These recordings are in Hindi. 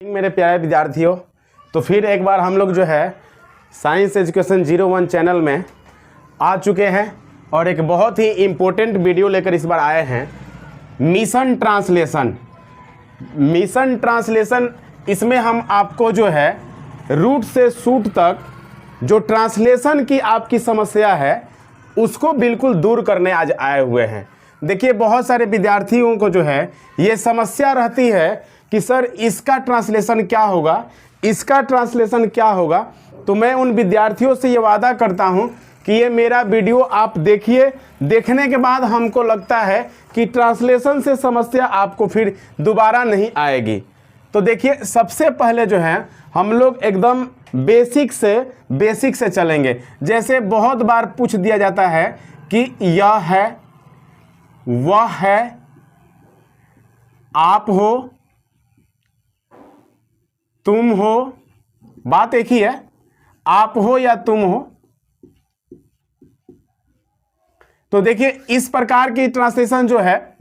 मेरे प्यारे विद्यार्थियों, तो फिर एक बार हम लोग जो है साइंस एजुकेशन 01 चैनल में आ चुके हैं और एक बहुत ही इम्पोर्टेंट वीडियो लेकर इस बार आए हैं। मिशन ट्रांसलेशन इसमें हम आपको जो है रूट से सूट तक जो ट्रांसलेशन की आपकी समस्या है उसको बिल्कुल दूर करने आज आए हुए हैं। देखिए, बहुत सारे विद्यार्थियों को जो है ये समस्या रहती है कि सर इसका ट्रांसलेशन क्या होगा, इसका ट्रांसलेशन क्या होगा। तो मैं उन विद्यार्थियों से ये वादा करता हूँ कि ये मेरा वीडियो आप देखिए, देखने के बाद हमको लगता है कि ट्रांसलेशन से समस्या आपको फिर दोबारा नहीं आएगी। तो देखिए, सबसे पहले जो है हम लोग एकदम बेसिक से चलेंगे। जैसे बहुत बार पूछ दिया जाता है कि यह है, वह है, आप हो, तुम हो। बात एक ही है, आप हो या तुम हो। तो देखिए, इस प्रकार की ट्रांसलेशन जो है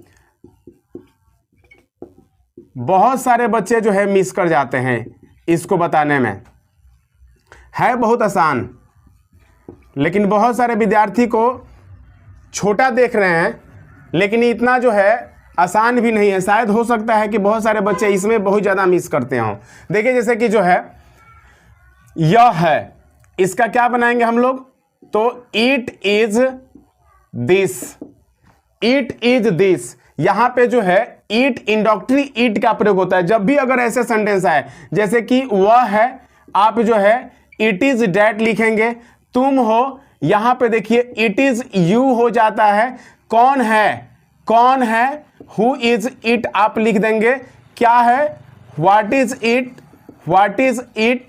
बहुत सारे बच्चे जो है मिस कर जाते हैं। इसको बताने में है बहुत आसान, लेकिन बहुत सारे विद्यार्थी को छोटा देख रहे हैं, लेकिन इतना जो है आसान भी नहीं है। शायद हो सकता है कि बहुत सारे बच्चे इसमें बहुत ज़्यादा मिस करते हों। देखिए, जैसे कि जो है यह है, इसका क्या बनाएंगे हम लोग? तो it is this, it is this. यहां पे जो है इट, इंडक्टरी इट का प्रयोग होता है जब भी अगर ऐसे सेंटेंस आए, जैसे कि वह है, आप जो है इट इज डैट लिखेंगे। तुम हो, यहां पे देखिए इट इज यू हो जाता है। कौन है, कौन है, हु इज इट आप लिख देंगे। क्या है, what is it, what is it.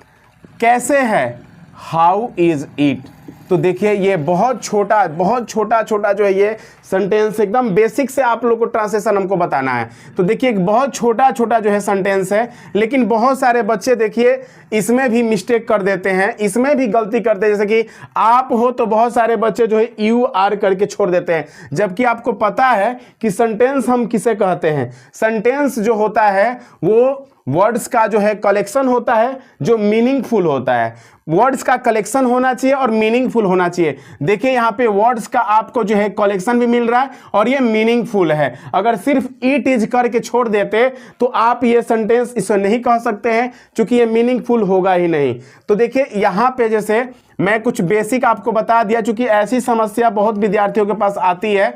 कैसे है, हाउ इज इट। तो देखिए, ये बहुत छोटा जो है ये सेंटेंस एकदम बेसिक से आप लोग को ट्रांसलेशन हमको बताना है। तो देखिए, एक बहुत छोटा जो है सेंटेंस है, लेकिन बहुत सारे बच्चे देखिए इसमें भी मिस्टेक कर देते हैं, इसमें भी गलती करते हैं। जैसे कि आप हो, तो बहुत सारे बच्चे जो है यू आर करके छोड़ देते हैं, जबकि आपको पता है कि सेंटेंस हम किसे कहते हैं। सेंटेंस जो होता है वो वर्ड्स का जो है कलेक्शन होता है जो मीनिंगफुल होता है। वर्ड्स का कलेक्शन होना चाहिए और मीनिंगफुल होना चाहिए। देखिए, यहाँ पे वर्ड्स का आपको जो है कलेक्शन भी मिल रहा है और ये मीनिंगफुल है। अगर सिर्फ इट इज करके छोड़ देते तो आप ये सेंटेंस इसे नहीं कह सकते हैं, क्योंकि ये मीनिंगफुल होगा ही नहीं। तो देखिए, यहाँ पे जैसे मैं कुछ बेसिक आपको बता दिया, चूंकि ऐसी समस्या बहुत विद्यार्थियों के पास आती है,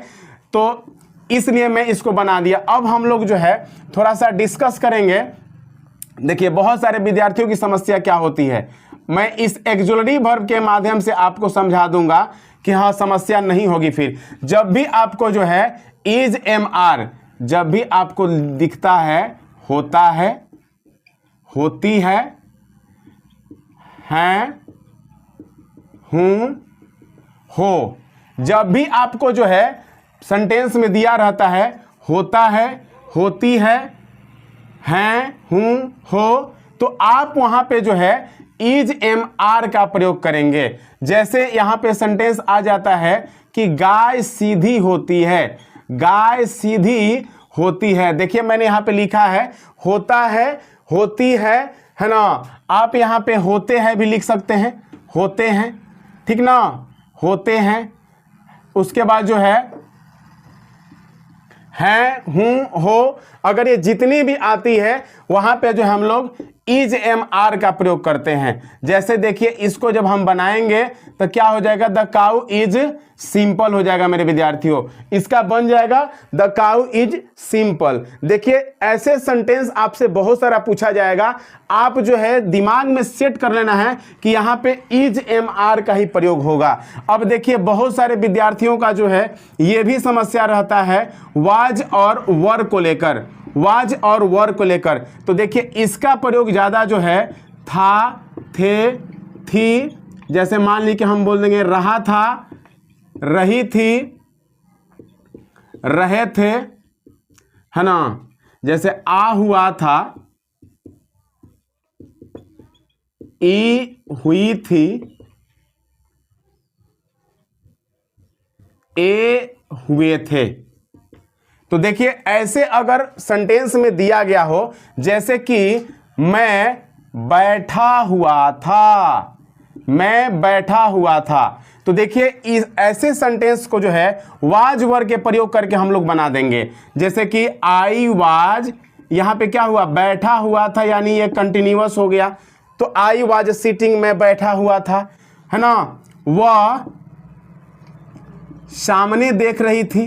तो इसलिए मैं इसको बना दिया। अब हम लोग जो है थोड़ा सा डिस्कस करेंगे। देखिए, बहुत सारे विद्यार्थियों की समस्या क्या होती है, मैं इस एक्सुलरी वर्ब के माध्यम से आपको समझा दूंगा कि हाँ, समस्या नहीं होगी। फिर जब भी आपको जो है इज एम आर जब भी आपको दिखता है, होता है, होती है, हूं, हो, जब भी आपको जो है सेंटेंस में दिया रहता है होता है, होती है, हूं, हो, तो आप वहां पे जो है इज एम आर का प्रयोग करेंगे। जैसे यहां पे सेंटेंस आ जाता है कि गाय सीधी होती है, गाय सीधी होती है। देखिए, मैंने यहां पे लिखा है होता है, होती है ना। आप यहां पे होते हैं भी लिख सकते हैं, होते हैं, ठीक ना, होते हैं। उसके बाद जो है हूं, हो, अगर ये जितनी भी आती है वहां पे जो हम लोग इज एम आर का प्रयोग करते हैं। जैसे देखिए, इसको जब हम बनाएंगे तो क्या हो जाएगा, द काउ इज सिंपल हो जाएगा मेरे विद्यार्थियों। इसका बन जाएगा द काउ इज सिंपल। देखिए, ऐसे सेंटेंस आपसे बहुत सारा पूछा जाएगा, आप जो है दिमाग में सेट कर लेना है कि यहाँ पे इज एम आर का ही प्रयोग होगा। अब देखिए, बहुत सारे विद्यार्थियों का जो है ये भी समस्या रहता है वाज और वर को लेकर, वाज और वर को लेकर। तो देखिए, इसका प्रयोग ज्यादा जो है था, थे, थी। जैसे मान ली कि हम बोल देंगे रहा था, रही थी, रहे थे, है ना। जैसे आ हुआ था, ई हुई थी, ए हुए थे। तो देखिए, ऐसे अगर सेंटेंस में दिया गया हो, जैसे कि मैं बैठा हुआ था, मैं बैठा हुआ था। तो देखिए इस ऐसे सेंटेंस को जो है वाज वर्ड के प्रयोग करके हम लोग बना देंगे। जैसे कि आई वाज, यहां पे क्या हुआ, बैठा हुआ था, यानी ये कंटिन्यूअस हो गया। तो आई वाज सिटिंग, मैं बैठा हुआ था, है ना। वह सामने देख रही थी,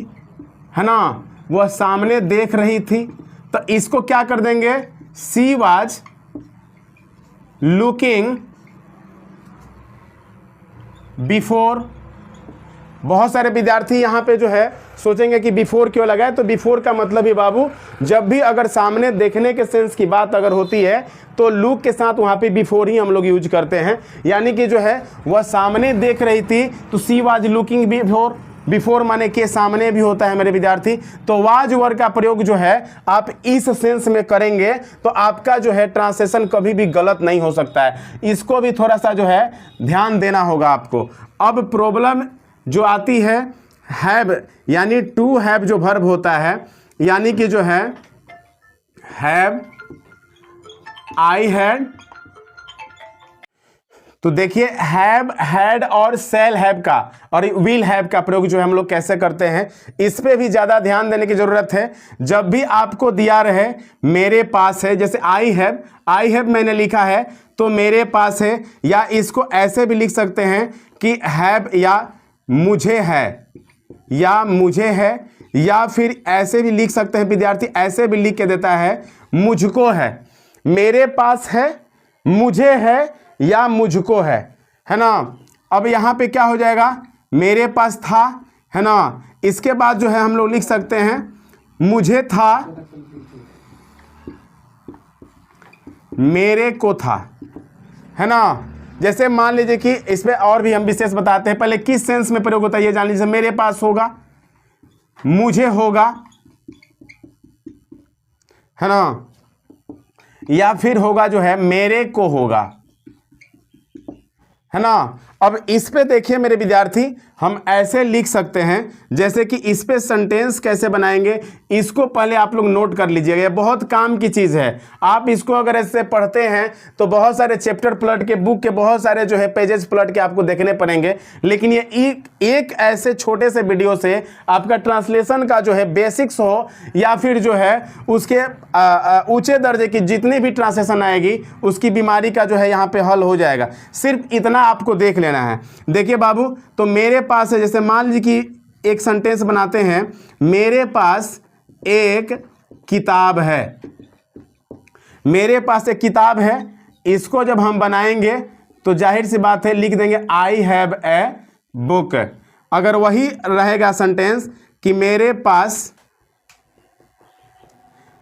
है ना, वह सामने देख रही थी। तो इसको क्या कर देंगे, शी वाज लुकिंग बिफोर। बहुत सारे विद्यार्थी यहाँ पे जो है सोचेंगे कि बिफोर क्यों लगाए, तो बिफोर का मतलब ही बाबू, जब भी अगर सामने देखने के सेंस की बात अगर होती है तो लुक के साथ वहाँ पे बिफोर ही हम लोग यूज करते हैं। यानी कि जो है वह सामने देख रही थी, तो she was looking before. Before माने के सामने भी होता है मेरे विद्यार्थी। तो वाज वर्ड का प्रयोग जो है आप इस सेंस में करेंगे तो आपका जो है ट्रांसलेशन कभी भी गलत नहीं हो सकता है। इसको भी थोड़ा सा जो है ध्यान देना होगा आपको। अब प्रॉब्लम जो आती है हैव, यानी टू हैव जो वर्ब होता है, यानी कि जो है हैव, आई हैड। तो देखिए हैव, हैड और शैल हैव का और विल हैव का प्रयोग जो है हम लोग कैसे करते हैं, इस पे भी ज़्यादा ध्यान देने की ज़रूरत है। जब भी आपको दिया रहे मेरे पास है, जैसे आई हैव मैंने लिखा है तो मेरे पास है, या इसको ऐसे भी लिख सकते हैं कि हैव या मुझे है, या मुझे है, या फिर ऐसे भी लिख सकते हैं विद्यार्थी, ऐसे भी लिख के देता है मुझको है। मेरे पास है, मुझे है, या मुझको है ना। अब यहां पे क्या हो जाएगा, मेरे पास था, है ना। इसके बाद जो है हम लोग लिख सकते हैं मुझे था, मेरे को था, है ना। जैसे मान लीजिए कि इसमें और भी हम विशेष बताते हैं, पहले किस सेंस में प्रयोग होता है ये जान लीजिए। मेरे पास होगा, मुझे होगा, है ना, या फिर होगा जो है मेरे को होगा, है ना। अब इस पे देखिए मेरे विद्यार्थी, हम ऐसे लिख सकते हैं, जैसे कि इस पे सेंटेंस कैसे बनाएंगे इसको पहले आप लोग नोट कर लीजिएगा। ये बहुत काम की चीज़ है। आप इसको अगर ऐसे पढ़ते हैं तो बहुत सारे चैप्टर पलट के, बुक के बहुत सारे जो है पेजेस पलट के आपको देखने पड़ेंगे। लेकिन ये एक ऐसे छोटे से वीडियो से आपका ट्रांसलेशन का जो है बेसिक्स हो, या फिर जो है उसके ऊंचे दर्जे की जितनी भी ट्रांसलेशन आएगी उसकी बीमारी का जो है यहाँ पे हल हो जाएगा। सिर्फ इतना आपको देख लेना है। देखिए बाबू, तो मेरे पास है, जैसे मान लीजिए कि एक सेंटेंस बनाते हैं, मेरे पास एक किताब है। मेरे पास एक किताब है, इसको जब हम बनाएंगे तो जाहिर सी बात है लिख देंगे आई हैव ए बुक। अगर वही रहेगा सेंटेंस कि मेरे पास,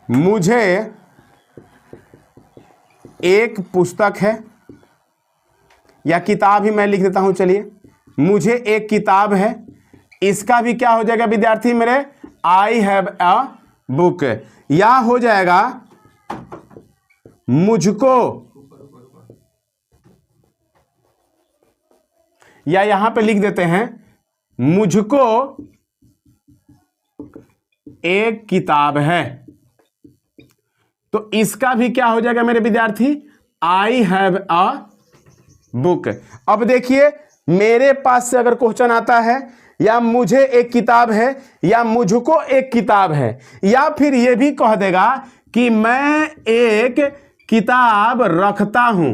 मुझे एक पुस्तक है, या किताब ही मैं लिख देता हूं, चलिए मुझे एक किताब है, इसका भी क्या हो जाएगा विद्यार्थी मेरे, आई हैव अ बुक। या हो जाएगा मुझको, या यहां पे लिख देते हैं मुझको एक किताब है। तो इसका भी क्या हो जाएगा मेरे विद्यार्थी, आई हैव अ बुक। अब देखिए मेरे पास से अगर क्वेश्चन आता है, या मुझे एक किताब है, या मुझको एक किताब है, या फिर यह भी कह देगा कि मैं एक किताब रखता हूं,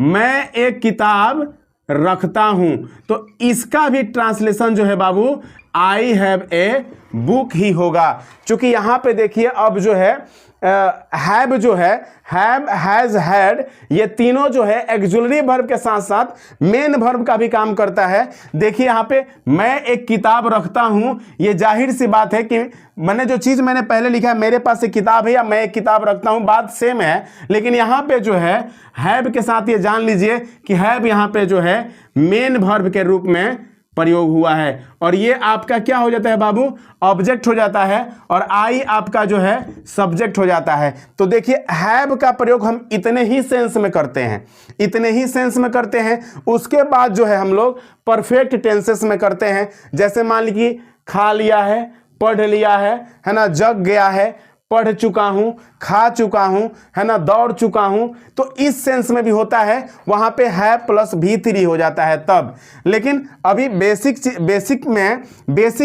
मैं एक किताब रखता हूं, तो इसका भी ट्रांसलेशन जो है बाबू आई हैव ए बुक ही होगा। क्योंकि यहां पे देखिए अब जो है हैव जो है, हैव, हैज, हैड, ये तीनों जो है एक्सुलरी वर्ब के साथ साथ मेन वर्ब का भी काम करता है। देखिए यहाँ पे मैं एक किताब रखता हूं, ये जाहिर सी बात है कि मैंने जो चीज़ मैंने पहले लिखा है मेरे पास एक किताब है या मैं एक किताब रखता हूं, बात सेम है। लेकिन यहाँ पे जो है हैव के साथ ये जान लीजिए कि हैव यहाँ पे जो है मेन वर्ब के रूप में प्रयोग हुआ है, और ये आपका क्या हो जाता है बाबू, ऑब्जेक्ट हो जाता है, और आई आपका जो है सब्जेक्ट हो जाता है। तो देखिए हैव का प्रयोग हम इतने ही सेंस में करते हैं, इतने ही सेंस में करते हैं। उसके बाद जो है हम लोग परफेक्ट टेंसेस में करते हैं। जैसे मान लीजिए खा लिया है, पढ़ लिया है ना, जग गया है, पढ़ चुका हूँ, खा चुका हूँ, है ना, दौड़ चुका हूँ, तो इस सेंस में भी होता है, वहाँ पे है प्लस V3 हो जाता है तब। लेकिन अभी बेसिक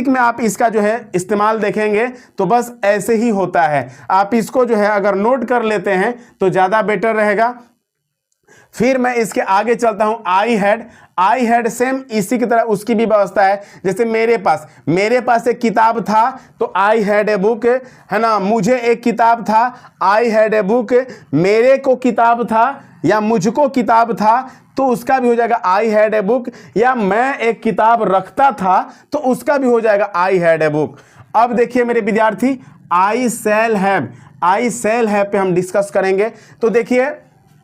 में आप इसका जो है इस्तेमाल देखेंगे तो बस ऐसे ही होता है। आप इसको जो है अगर नोट कर लेते हैं तो ज़्यादा बेटर रहेगा। फिर मैं इसके आगे चलता हूं, आई हैड सेम इसी की तरह उसकी भी व्यवस्था है। जैसे मेरे पास एक किताब था तो आई हैड ए बुक, है ना, मुझे एक किताब था, आई हैड ए बुक, मेरे को किताब था या मुझको किताब था तो उसका भी हो जाएगा आई हैड ए बुक, या मैं एक किताब रखता था तो उसका भी हो जाएगा आई हैड ए बुक। अब देखिए मेरे विद्यार्थी, आई सेल हैव पे हम डिस्कस करेंगे। तो देखिए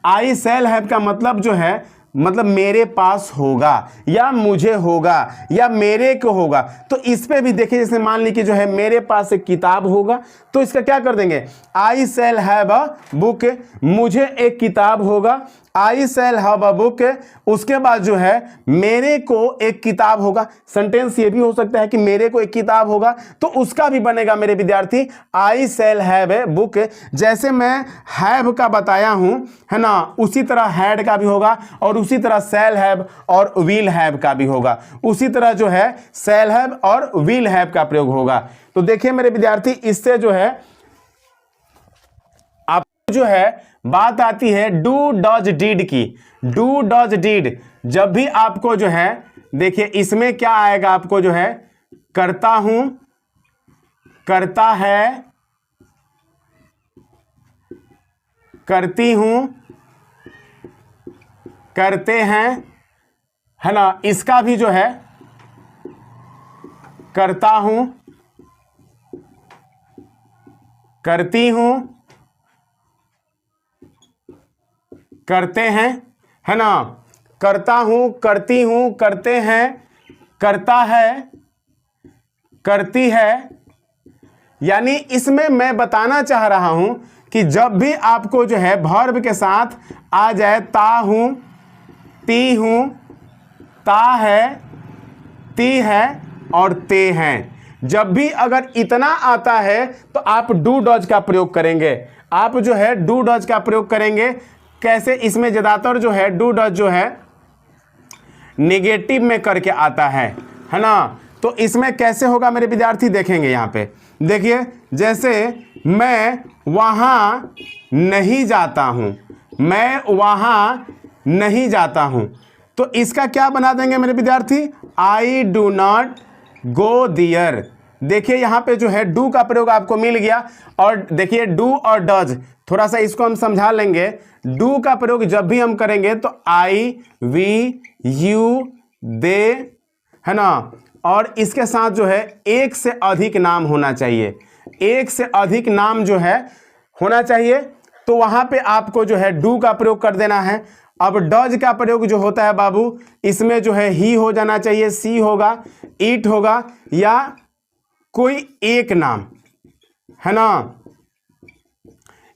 आई सेल हैव का मतलब जो है, मतलब मेरे पास होगा या मुझे होगा या मेरे को होगा। तो इस पे भी देखिए, जैसे मान लीजिए जो है मेरे पास एक किताब होगा तो इसका क्या कर देंगे, आई सेल हैव अ बुक, मुझे एक किताब होगा, आई सेल हैव अ बुक, उसके बाद जो है मेरे को एक किताब होगा। सेंटेंस ये भी हो सकता है कि मेरे को एक किताब होगा, तो उसका भी बनेगा मेरे विद्यार्थी आई सेल हैव ए बुक। जैसे मैं हैव का बताया हूं, है ना, उसी तरह हैड का भी होगा और उसी तरह सेल हैव और विल हैव का भी होगा। उसी तरह जो है सेल हैव और विल हैव का प्रयोग होगा। तो देखिए मेरे विद्यार्थी, इससे जो है आप जो है बात आती है डू डज डीड की। डू डज डीड जब भी आपको जो है, देखिए इसमें क्या आएगा, आपको जो है करता हूं, करता है, करती हूं, करते हैं, है ना, इसका भी जो है करता हूं, करती हूं, करते हैं, है ना, करता हूं, करती हूं, करते हैं, करता है, करती है। यानी इसमें मैं बताना चाह रहा हूं कि जब भी आपको जो है वर्ब के साथ आ जाए ता हूं, ती हूं, ता है, ती है और ते हैं, जब भी अगर इतना आता है तो आप डू डज का प्रयोग करेंगे। आप जो है डू डज का प्रयोग करेंगे। कैसे, इसमें ज़्यादातर जो है डू डज जो है नेगेटिव में करके आता है ना। तो इसमें कैसे होगा मेरे विद्यार्थी, देखेंगे यहाँ पे। देखिए जैसे मैं वहाँ नहीं जाता हूँ, मैं वहाँ नहीं जाता हूँ, तो इसका क्या बना देंगे मेरे विद्यार्थी, आई डू नॉट गो दियर। देखिए यहाँ पे जो है डू का प्रयोग आपको मिल गया। और देखिए डू और डज, थोड़ा सा इसको हम समझा लेंगे। डू का प्रयोग जब भी हम करेंगे तो आई, वी, यू, दे, है ना, और इसके साथ जो है एक से अधिक नाम होना चाहिए, एक से अधिक नाम जो है होना चाहिए। तो वहां पे आपको जो है डू का प्रयोग कर देना है। अब डज का प्रयोग जो होता है बाबू, इसमें जो है ही हो जाना चाहिए, सी होगा, ईट होगा, या कोई एक नाम, है ना,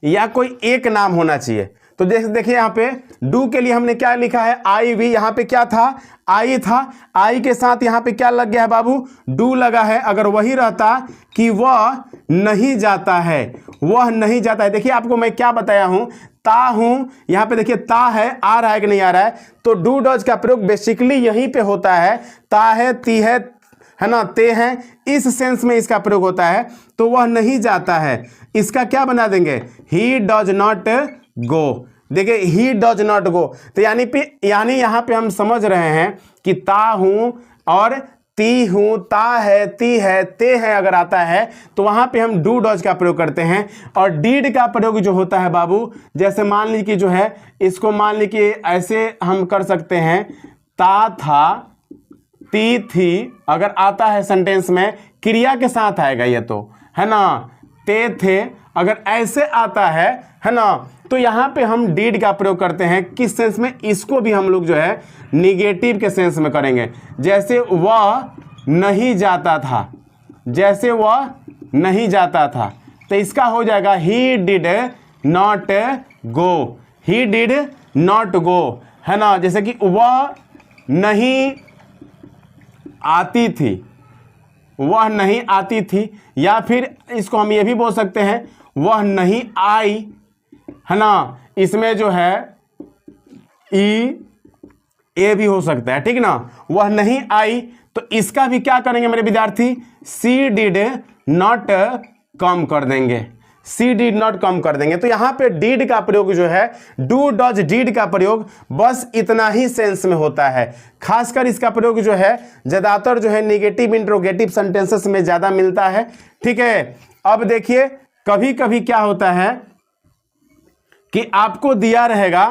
या कोई एक नाम होना चाहिए। तो देखिए यहाँ पे डू के लिए हमने क्या लिखा है, आई वी, यहाँ पे क्या था, आई था, आई के साथ यहाँ पे क्या लग गया है बाबू, डू लगा है। अगर वही रहता कि वह नहीं जाता है, वह नहीं जाता है, देखिए आपको मैं क्या बताया हूं, ता हूं, यहाँ पे देखिए ता है, आ रहा है कि नहीं आ रहा है, तो डू डज का प्रयोग बेसिकली यहीं पे होता है। ता है, ती है ना, ते हैं, इस सेंस में इसका प्रयोग होता है। तो वह नहीं जाता है, इसका क्या बना देंगे, ही डज नॉट गो। देखिए ही डज नॉट गो, तो यानी यहाँ पे हम समझ रहे हैं कि ता हूं और ती हूं, ता है, ती है, ते है अगर आता है तो वहां पे हम डू डज का प्रयोग करते हैं। और डीड का प्रयोग जो होता है बाबू, जैसे मान लीजिए जो है इसको मान लीजिए ऐसे हम कर सकते हैं, ता था, ती थी, अगर आता है सेंटेंस में क्रिया के साथ आएगा ये तो, है ना, ते थे, अगर ऐसे आता है ना, तो यहाँ पे हम डीड का प्रयोग करते हैं। किस सेंस में, इसको भी हम लोग जो है निगेटिव के सेंस में करेंगे। जैसे वह नहीं जाता था, जैसे वह नहीं जाता था, तो इसका हो जाएगा he did not go, he did not go, है ना। जैसे कि वह नहीं आती थी, वह नहीं आती थी, या फिर इसको हम ये भी बोल सकते हैं, वह नहीं आई, है ना, इसमें जो है ए भी हो सकता है, ठीक ना, वह नहीं आई, तो इसका भी क्या करेंगे मेरे विद्यार्थी, सी डिड नॉट कम कर देंगे, सी डिड नॉट कम कर देंगे। तो यहां पे डिड का प्रयोग जो है, डू डज डिड का प्रयोग बस इतना ही सेंस में होता है। खासकर इसका प्रयोग जो है ज्यादातर जो है नेगेटिव इंट्रोगेटिव सेंटेंसेस में ज्यादा मिलता है, ठीक है। अब देखिए कभी कभी क्या होता है कि आपको दिया रहेगा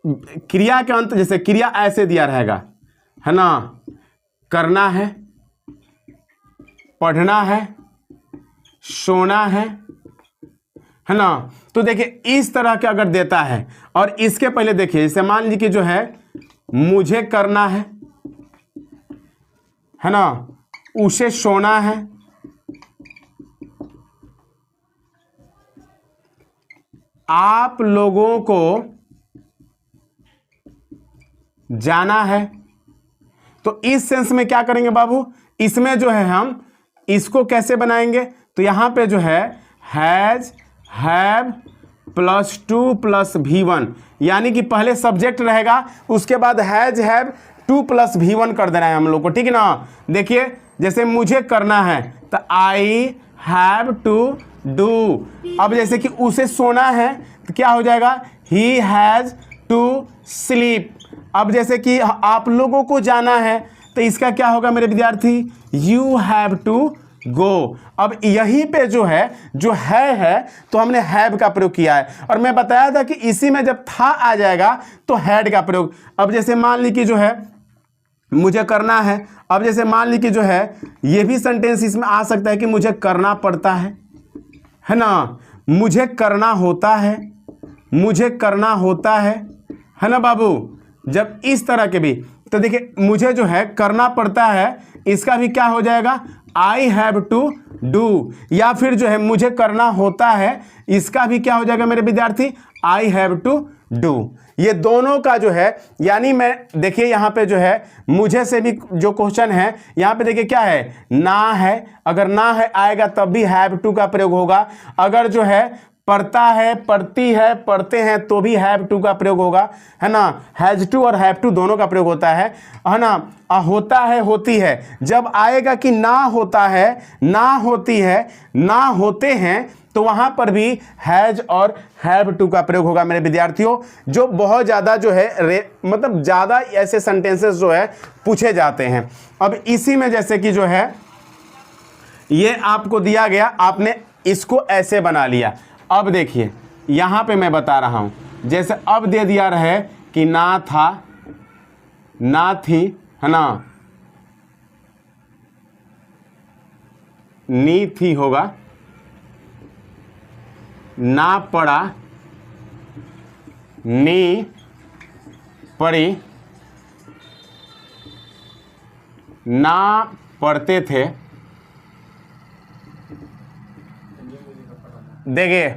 क्रिया के अंत, जैसे क्रिया ऐसे दिया रहेगा, है ना, करना है, पढ़ना है, सोना है ना। तो देखिए इस तरह के अगर देता है, और इसके पहले देखिए जैसे मान लीजिए कि जो है मुझे करना है ना, उसे सोना है, आप लोगों को जाना है। तो इस सेंस में क्या करेंगे बाबू, इसमें जो है हम इसको कैसे बनाएंगे, तो यहां पे जो है has, have plus two plus V1, यानी कि पहले सब्जेक्ट रहेगा, उसके बाद has, have, two plus V1 कर देना है हम लोग को, ठीक है ना। देखिए जैसे मुझे करना है तो आई हैव टू डू। अब जैसे कि उसे सोना है तो क्या हो जाएगा, ही हैज टू स्लीप। अब जैसे कि आप लोगों को जाना है तो इसका क्या होगा मेरे विद्यार्थी, यू हैव टू गो। अब यहीं पे जो है तो हमने हैव का प्रयोग किया है, और मैं बताया था कि इसी में जब था आ जाएगा तो हैड का प्रयोग। अब जैसे मान ली कि जो है मुझे करना है, अब जैसे मान ली कि जो है ये भी सेंटेंस इसमें आ सकता है कि मुझे करना पड़ता है ना, मुझे करना होता है, मुझे करना होता है ना बाबू। जब इस तरह के भी, तो देखिए मुझे जो है करना पड़ता है, इसका भी क्या हो जाएगा, आई हैव टू डू। या फिर जो है मुझे करना होता है, इसका भी क्या हो जाएगा मेरे विद्यार्थी, आई हैव टू डू। ये दोनों का जो है, यानी मैं देखिए यहाँ पे जो है मुझे से भी जो क्वेश्चन है, यहाँ पे देखिए क्या है, ना है, अगर ना है आएगा तब भी हैव टू का प्रयोग होगा। अगर जो है पढ़ता है, पढ़ती है, पढ़ते हैं तो भी हैव टू का प्रयोग होगा, है ना। हैज टू और हैव टू दोनों का प्रयोग होता है ना। होता है, होती है, जब आएगा कि ना होता है, ना होती है, ना होते हैं, तो वहां पर भी हैज और हैव टू का प्रयोग होगा मेरे विद्यार्थियों, जो बहुत ज़्यादा जो है मतलब ज़्यादा ऐसे सेंटेंसेस जो है पूछे जाते हैं। अब इसी में जैसे कि जो है ये आपको दिया गया, आपने इसको ऐसे बना लिया। अब देखिए यहाँ पे मैं बता रहा हूँ, जैसे अब दे दिया रहे कि ना था, ना थी, है ना, नी थी होगा, ना पड़ा, नी पड़ी, ना पढ़ते थे। देखिए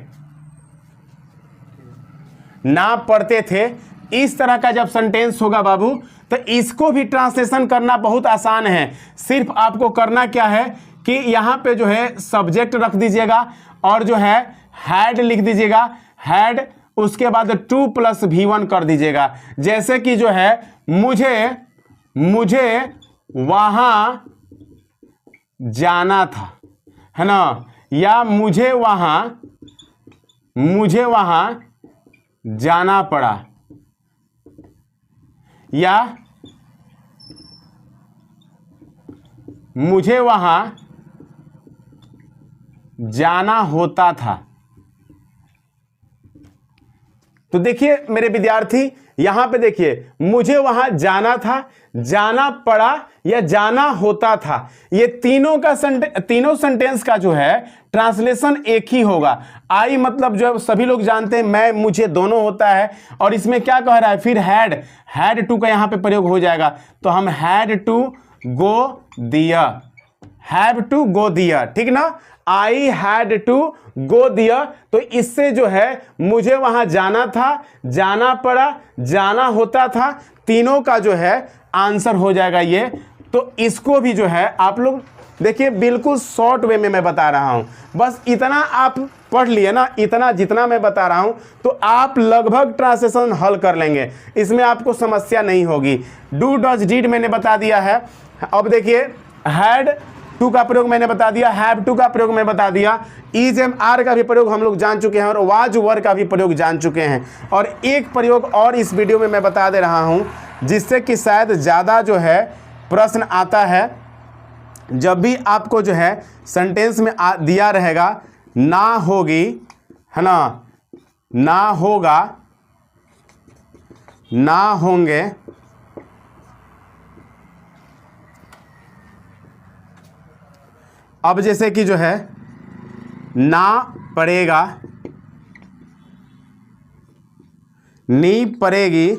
ना पढ़ते थे, इस तरह का जब सेंटेंस होगा बाबू, तो इसको भी ट्रांसलेशन करना बहुत आसान है। सिर्फ आपको करना क्या है कि यहाँ पे जो है सब्जेक्ट रख दीजिएगा और जो है हैड लिख दीजिएगा, हैड, उसके बाद टू प्लस V1 कर दीजिएगा। जैसे कि जो है मुझे वहां जाना था, है ना, या मुझे वहां जाना पड़ा, या मुझे वहां जाना होता था। तो देखिए मेरे विद्यार्थी यहां पे देखिए, मुझे वहां जाना था, जाना पड़ा या जाना होता था, ये तीनों सेंटेंस का जो है ट्रांसलेशन एक ही होगा। आई मतलब जो सभी लोग जानते हैं, मैं, मुझे दोनों होता है, और इसमें क्या कह रहा है, फिर हैड टू का यहां पे प्रयोग हो जाएगा। तो हम हैड टू गो दिया, हैव टू गो दिया, ठीक ना, आई हैड टू गो दिया। तो इससे जो है मुझे वहां जाना था, जाना पड़ा, जाना होता था, तीनों का जो है आंसर हो जाएगा ये। तो इसको भी जो है आप लोग देखिए बिल्कुल शॉर्ट वे में मैं बता रहा हूं, बस इतना आप पढ़ लिए ना, इतना जितना मैं बता रहा हूं तो आप लगभग ट्रांसलेशन हल कर लेंगे, इसमें आपको समस्या नहीं होगी। डू डज डिड मैंने बता दिया है। अब देखिए हैड टू का प्रयोग मैंने बता दिया, हैव टू का प्रयोग मैं बता दिया, इज एम आर का भी प्रयोग हम लोग जान चुके हैं और वाज वर का भी प्रयोग जान चुके हैं। और एक प्रयोग और इस वीडियो में मैं बता दे रहा हूं जिससे कि शायद ज़्यादा जो है प्रश्न आता है। जब भी आपको जो है सेंटेंस में दिया रहेगा ना होगी, है ना, ना होगा, ना होंगे, अब जैसे कि जो है ना पड़ेगा, नी पड़ेगी,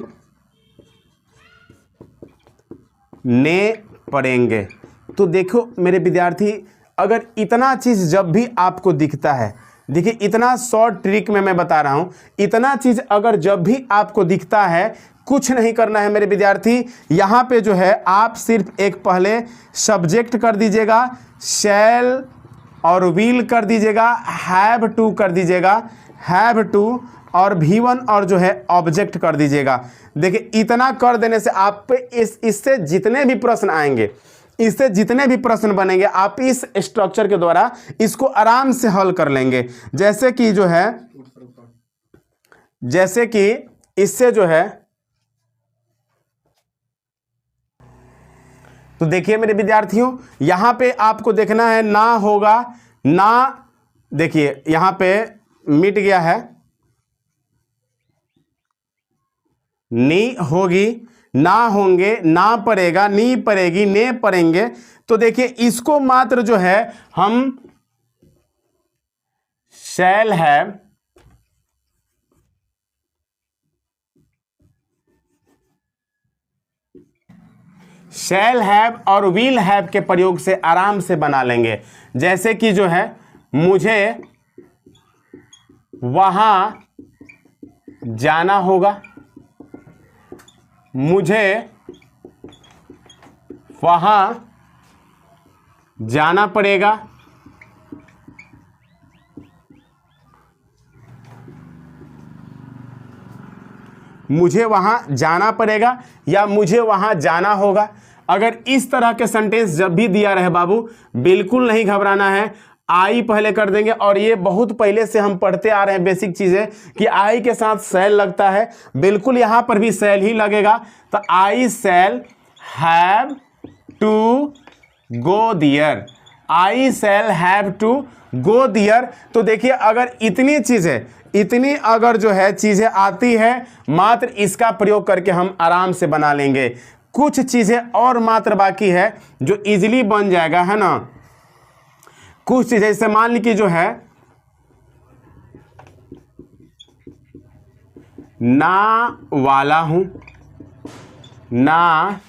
ने पड़ेंगे। तो देखो मेरे विद्यार्थी, अगर इतना चीज़ जब भी आपको दिखता है, देखिए इतना शॉर्ट ट्रिक में मैं बता रहा हूं, इतना चीज़ अगर जब भी आपको दिखता है, कुछ नहीं करना है मेरे विद्यार्थी। यहाँ पे जो है आप सिर्फ एक पहले सब्जेक्ट कर दीजिएगा, शैल और विल कर दीजिएगा, हैव टू कर दीजिएगा, हैव टू और V1 और जो है ऑब्जेक्ट कर दीजिएगा। देखिए इतना कर देने से आप पे इससे जितने भी प्रश्न आएंगे, इससे जितने भी प्रश्न बनेंगे, आप इस स्ट्रक्चर के द्वारा इसको आराम से हल कर लेंगे। जैसे कि जो है, जैसे कि इससे जो है, तो देखिए मेरे विद्यार्थियों यहां पे आपको देखना है ना होगा, ना, देखिए यहां पे मिट गया है, नी होगी, ना होंगे, ना पड़ेगा, नी पड़ेगी, ने पड़ेंगे। तो देखिए इसको मात्र जो है हम शैल हैव, शैल हैव और विल हैव के प्रयोग से आराम से बना लेंगे। जैसे कि जो है मुझे वहां जाना होगा, मुझे वहां जाना पड़ेगा, मुझे वहां जाना पड़ेगा या मुझे वहां जाना होगा। अगर इस तरह के सेंटेंस जब भी दिया रहे बाबू, बिल्कुल नहीं घबराना है, आई पहले कर देंगे। और ये बहुत पहले से हम पढ़ते आ रहे हैं बेसिक चीजें कि आई के साथ शैल लगता है, बिल्कुल यहां पर भी शैल ही लगेगा। तो I shall have to go there, I shall have to go there. तो देखिए अगर इतनी चीजें, इतनी अगर जो है चीजें आती है, मात्र इसका प्रयोग करके हम आराम से बना लेंगे। कुछ चीजें और मात्र बाकी है जो इजीली बन जाएगा, है ना। कुछ चीजें जैसे मान लीजिए जो है ना वाला हूं, ना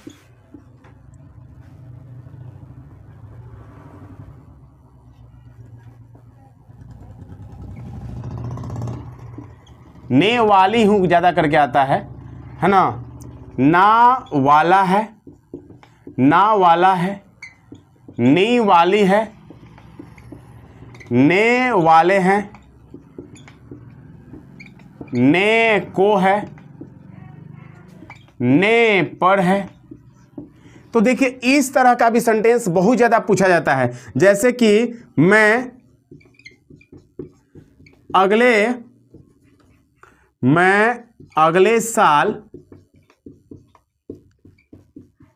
ने वाली हूं, ज्यादा करके आता है ना। ना वाला है, ना वाला है, नी वाली है, ने वाले हैं, ने को है, ने पर है। तो देखिए इस तरह का भी सेंटेंस बहुत ज्यादा पूछा जाता है। जैसे कि मैं अगले साल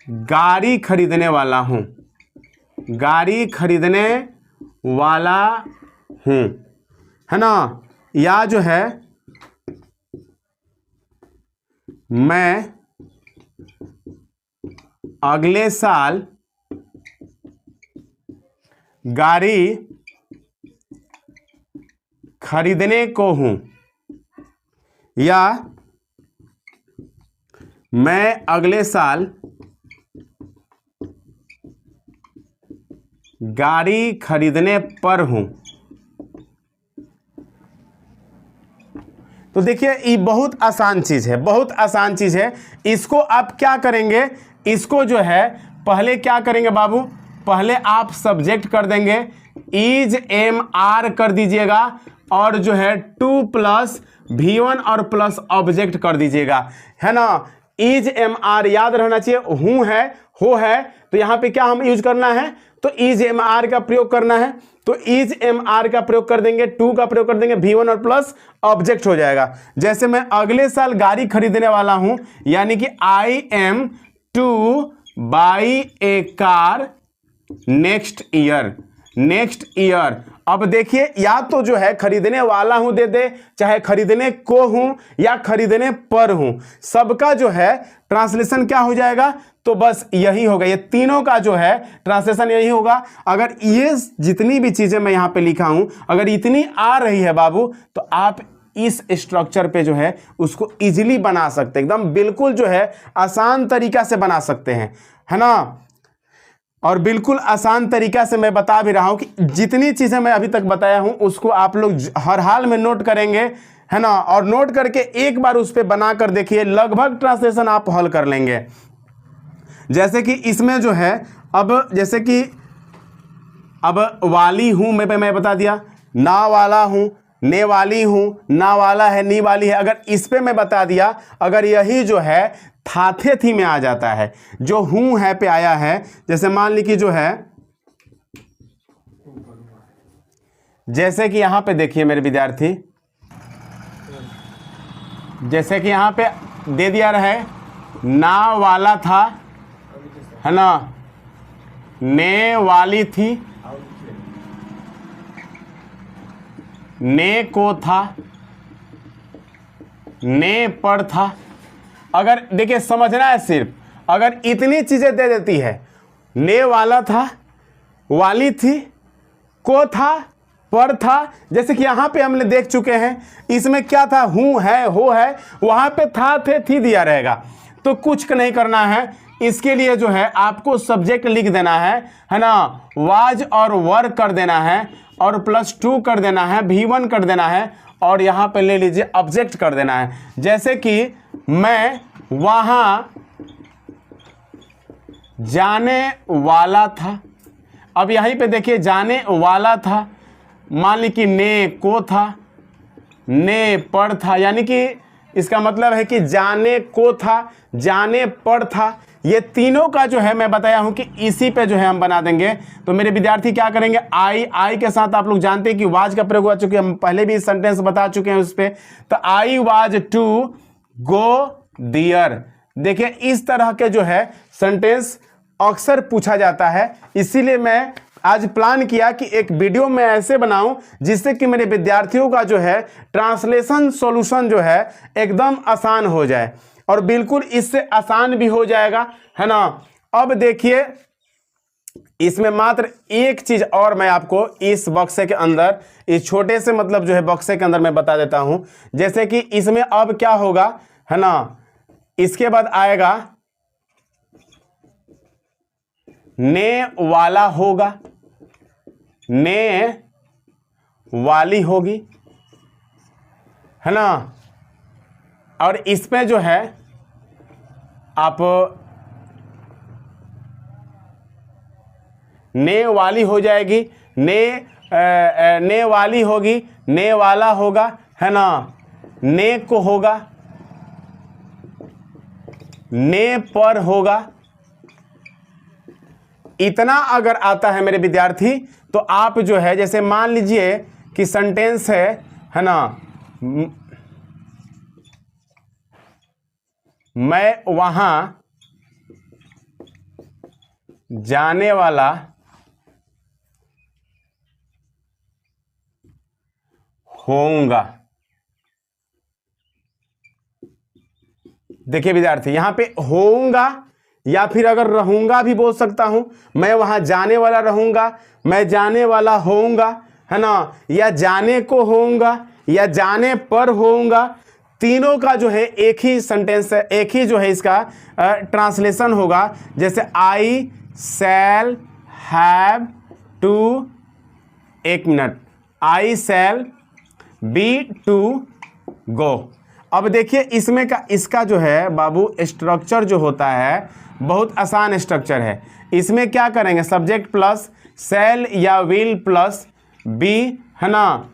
गाड़ी खरीदने वाला हूं, गाड़ी खरीदने वाला हूं, है ना। या जो है मैं अगले साल गाड़ी खरीदने को हूं, या मैं अगले साल गाड़ी खरीदने पर हूं। तो देखिए ये बहुत आसान चीज है, बहुत आसान चीज है। इसको आप क्या करेंगे, इसको जो है पहले क्या करेंगे बाबू, पहले आप सब्जेक्ट कर देंगे, इज एम आर कर दीजिएगा और जो है 2 प्लस V1 और प्लस ऑब्जेक्ट कर दीजिएगा, है ना। इज एम आर याद रहना चाहिए, हूं है हो है, तो यहां पे क्या हम यूज करना है, तो इज एम आर का प्रयोग करना है, तो इज एम आर का प्रयोग कर देंगे, 2 का प्रयोग कर देंगे, V1 और प्लस ऑब्जेक्ट हो जाएगा। जैसे मैं अगले साल गाड़ी खरीदने वाला हूं, यानी कि I am two by A car next year, next year. अब देखिए, या तो जो है खरीदने वाला हूं दे दे, चाहे खरीदने को हूं या खरीदने पर हूं, सबका जो है ट्रांसलेशन क्या हो जाएगा, तो बस यही होगा, ये तीनों का जो है ट्रांसलेशन यही होगा। अगर ये जितनी भी चीजें मैं यहां पे लिखा हूं, अगर इतनी आ रही है बाबू, तो आप इस स्ट्रक्चर पे जो है उसको इजीली बना सकते हैं, एकदम बिल्कुल जो है आसान तरीका से बना सकते हैं, है ना। और बिल्कुल आसान तरीका से मैं बता भी रहा हूं कि जितनी चीजें मैं अभी तक बताया हूं उसको आप लोग हर हाल में नोट करेंगे, है ना, और नोट करके एक बार उस पर बना कर देखिए, लगभग ट्रांसलेशन आप हल कर लेंगे। जैसे कि इसमें जो है, अब जैसे कि अब वाली हूं मैं बता दिया, ना वाला हूं, ने वाली हूं, ना वाला है, नी वाली है। अगर इस पे मैं बता दिया, अगर यही जो है थाथे थी में आ जाता है, जो हूं है पे आया है, जैसे मान ली कि जो है, जैसे कि यहां पे देखिए मेरे विद्यार्थी, जैसे कि यहां पे दे दिया रहे, ना वाला था, है ना, ने वाली थी, ने को था, ने पर था। अगर देखिए समझना है सिर्फ, अगर इतनी चीजें दे देती है, ने वाला था, वाली थी, को था, पर था, जैसे कि यहां पे हमने देख चुके हैं, इसमें क्या था, हूं है, हो है, वहां पे था, थे, थी दिया रहेगा। तो कुछ नहीं करना है, इसके लिए जो है आपको सब्जेक्ट लिख देना है ना, वाज और वर कर देना है, और +2 कर देना है, V1 कर देना है, और यहां पे ले लीजिए ऑब्जेक्ट कर देना है। जैसे कि मैं वहां जाने वाला था, अब यहीं पे देखिए जाने वाला था, मान ली कि ने को था, ने पर था, यानी कि इसका मतलब है कि जाने को था, जाने पर था। ये तीनों का जो है मैं बताया हूं कि इसी पे जो है हम बना देंगे। तो मेरे विद्यार्थी क्या करेंगे, आई के साथ आप लोग जानते हैं कि वाज का प्रयोग हो चुके हैं, हम पहले भी सेंटेंस बता चुके हैं उस पे। तो आई वाज टू गो दियर। देखिए इस तरह के जो है सेंटेंस अक्सर पूछा जाता है, इसीलिए मैं आज प्लान किया कि एक वीडियो में ऐसे बनाऊं जिससे कि मेरे विद्यार्थियों का जो है ट्रांसलेशन सॉल्यूशन जो है एकदम आसान हो जाए, और बिल्कुल इससे आसान भी हो जाएगा, है ना। अब देखिए इसमें मात्र एक चीज और मैं आपको इस बक्से के अंदर, इस छोटे से मतलब जो है बक्से के अंदर मैं बता देता हूं। जैसे कि इसमें अब क्या होगा, है ना, इसके बाद आएगा ने वाला होगा, ने वाली होगी, है ना, और इसमें जो है आप ने वाली हो जाएगी, ने वाली होगी, ने वाला होगा, है ना, ने को होगा, ने पर होगा। इतना अगर आता है मेरे विद्यार्थी, तो आप जो है जैसे मान लीजिए कि सेंटेंस है ना, मैं वहां जाने वाला होऊंगा। देखिए विद्यार्थी, यहां पे होऊंगा या फिर अगर रहूंगा भी बोल सकता हूं, मैं वहां जाने वाला रहूंगा, मैं जाने वाला होऊंगा, है ना, या जाने को होऊंगा, या जाने पर होऊंगा। तीनों का जो है एक ही सेंटेंस है, एक ही जो है इसका ट्रांसलेशन होगा। जैसे आई शैल हैव टू, एक minute, I shall be to go. अब देखिए इसमें का इसका जो है बाबू स्ट्रक्चर जो होता है बहुत आसान स्ट्रक्चर है। इसमें क्या करेंगे, सब्जेक्ट प्लस शैल या विल प्लस बी, है ना,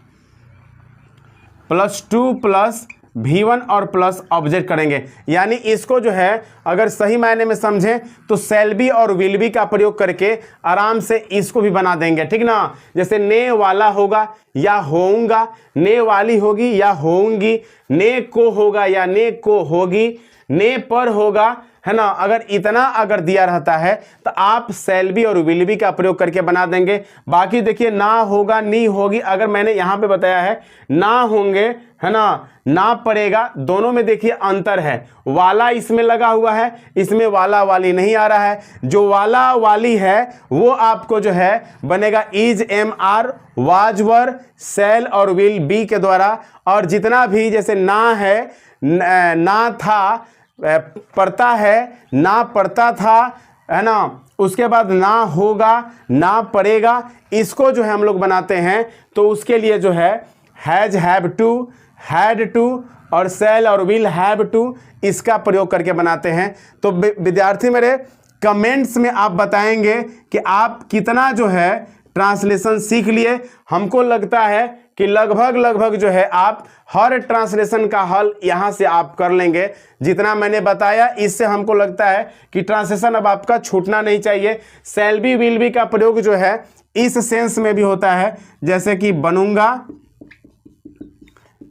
+2 प्लस V1 और प्लस ऑब्जेक्ट करेंगे। यानी इसको जो है अगर सही मायने में समझें तो शैल बी और विल बी का प्रयोग करके आराम से इसको भी बना देंगे, ठीक ना। जैसे ने वाला होगा या होऊंगा, ने वाली होगी या होऊंगी, ने को होगा या ने को होगी, ने पर होगा, है ना। अगर दिया रहता है तो आप शैल बी और विल बी का प्रयोग करके बना देंगे। बाकी देखिए ना होगा, नी होगी, अगर मैंने यहाँ पे बताया है ना होंगे, है ना, ना पड़ेगा, दोनों में देखिए अंतर है। वाला इसमें लगा हुआ है, इसमें वाला वाली नहीं आ रहा है। जो वाला वाली है वो आपको जो है बनेगा इज, एम, आर, वाज, वर, शैल और विल बी के द्वारा। और जितना भी जैसे ना है, ना था, पढ़ता है, ना पढ़ता था, है ना, उसके बाद ना होगा, ना पड़ेगा, इसको जो है हम लोग बनाते हैं तो उसके लिए जो है has, have to, had to और शैल और विल हैव टू इसका प्रयोग करके बनाते हैं। तो विद्यार्थी मेरे कमेंट्स में आप बताएंगे कि आप कितना जो है ट्रांसलेशन सीख लिए। हमको लगता है कि लगभग जो है आप हर ट्रांसलेशन का हल यहाँ से आप कर लेंगे। जितना मैंने बताया इससे हमको लगता है कि ट्रांसलेशन अब आपका छूटना नहीं चाहिए। शैल बी विल बी का प्रयोग जो है इस सेंस में भी होता है, जैसे कि बनूंगा,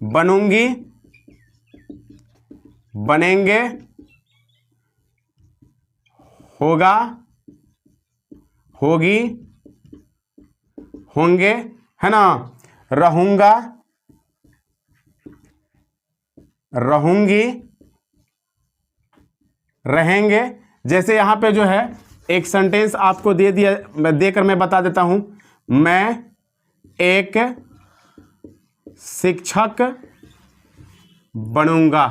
बनूंगी, बनेंगे, होगा, होगी, होंगे, है ना, रहूंगा, रहूंगी, रहेंगे। जैसे यहां पे जो है एक सेंटेंस आपको देकर मैं बता देता हूं, मैं एक शिक्षक बनूंगा,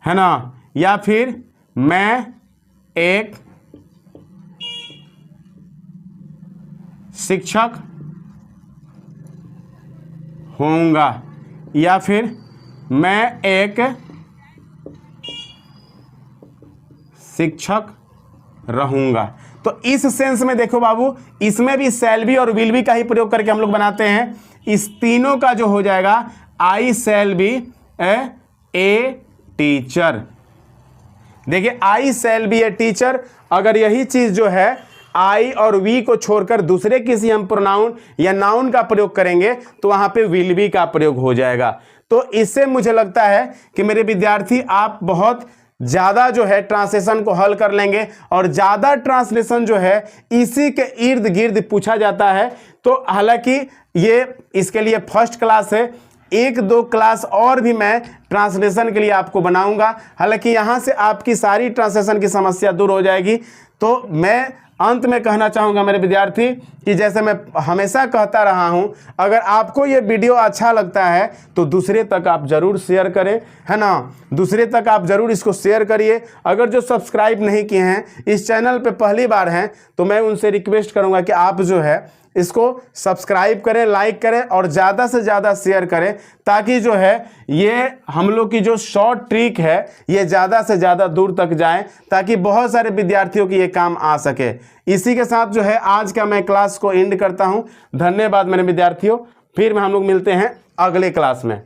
है ना, या फिर मैं एक शिक्षक होऊंगा, या फिर मैं एक शिक्षक रहूंगा। तो इस सेंस में देखो बाबू, इसमें भी शैल बी और विल बी का ही प्रयोग करके हम लोग बनाते हैं। इस तीनों का जो हो जाएगा आई शैल बी ए टीचर। देखिए आई शैल बी ए टीचर, अगर यही चीज जो है आई और वी को छोड़कर दूसरे किसी हम प्रोनाउन या नाउन का प्रयोग करेंगे तो वहां पे विल बी का प्रयोग हो जाएगा। तो इससे मुझे लगता है कि मेरे विद्यार्थी आप बहुत ज़्यादा जो है ट्रांसलेशन को हल कर लेंगे। और ज़्यादा ट्रांसलेशन जो है इसी के इर्द गिर्द पूछा जाता है। तो हालांकि ये इसके लिए फर्स्ट क्लास है, 1-2 क्लास और भी मैं ट्रांसलेशन के लिए आपको बनाऊंगा। हालांकि यहाँ से आपकी सारी ट्रांसलेशन की समस्या दूर हो जाएगी। तो मैं अंत में कहना चाहूँगा मेरे विद्यार्थी कि जैसे मैं हमेशा कहता रहा हूँ, अगर आपको ये वीडियो अच्छा लगता है तो दूसरे तक आप ज़रूर शेयर करें, है ना, दूसरे तक आप ज़रूर इसको शेयर करिए। अगर जो सब्सक्राइब नहीं किए हैं, इस चैनल पे पहली बार हैं, तो मैं उनसे रिक्वेस्ट करूँगा कि आप जो है इसको सब्सक्राइब करें, लाइक करें और ज़्यादा से ज़्यादा शेयर करें, ताकि जो है ये हम लोग की जो शॉर्ट ट्रिक है ये ज़्यादा से ज़्यादा दूर तक जाए, ताकि बहुत सारे विद्यार्थियों की ये काम आ सके। इसी के साथ जो है आज का मैं क्लास को एंड करता हूँ। धन्यवाद मेरे विद्यार्थियों, फिर हम लोग मिलते हैं अगले क्लास में।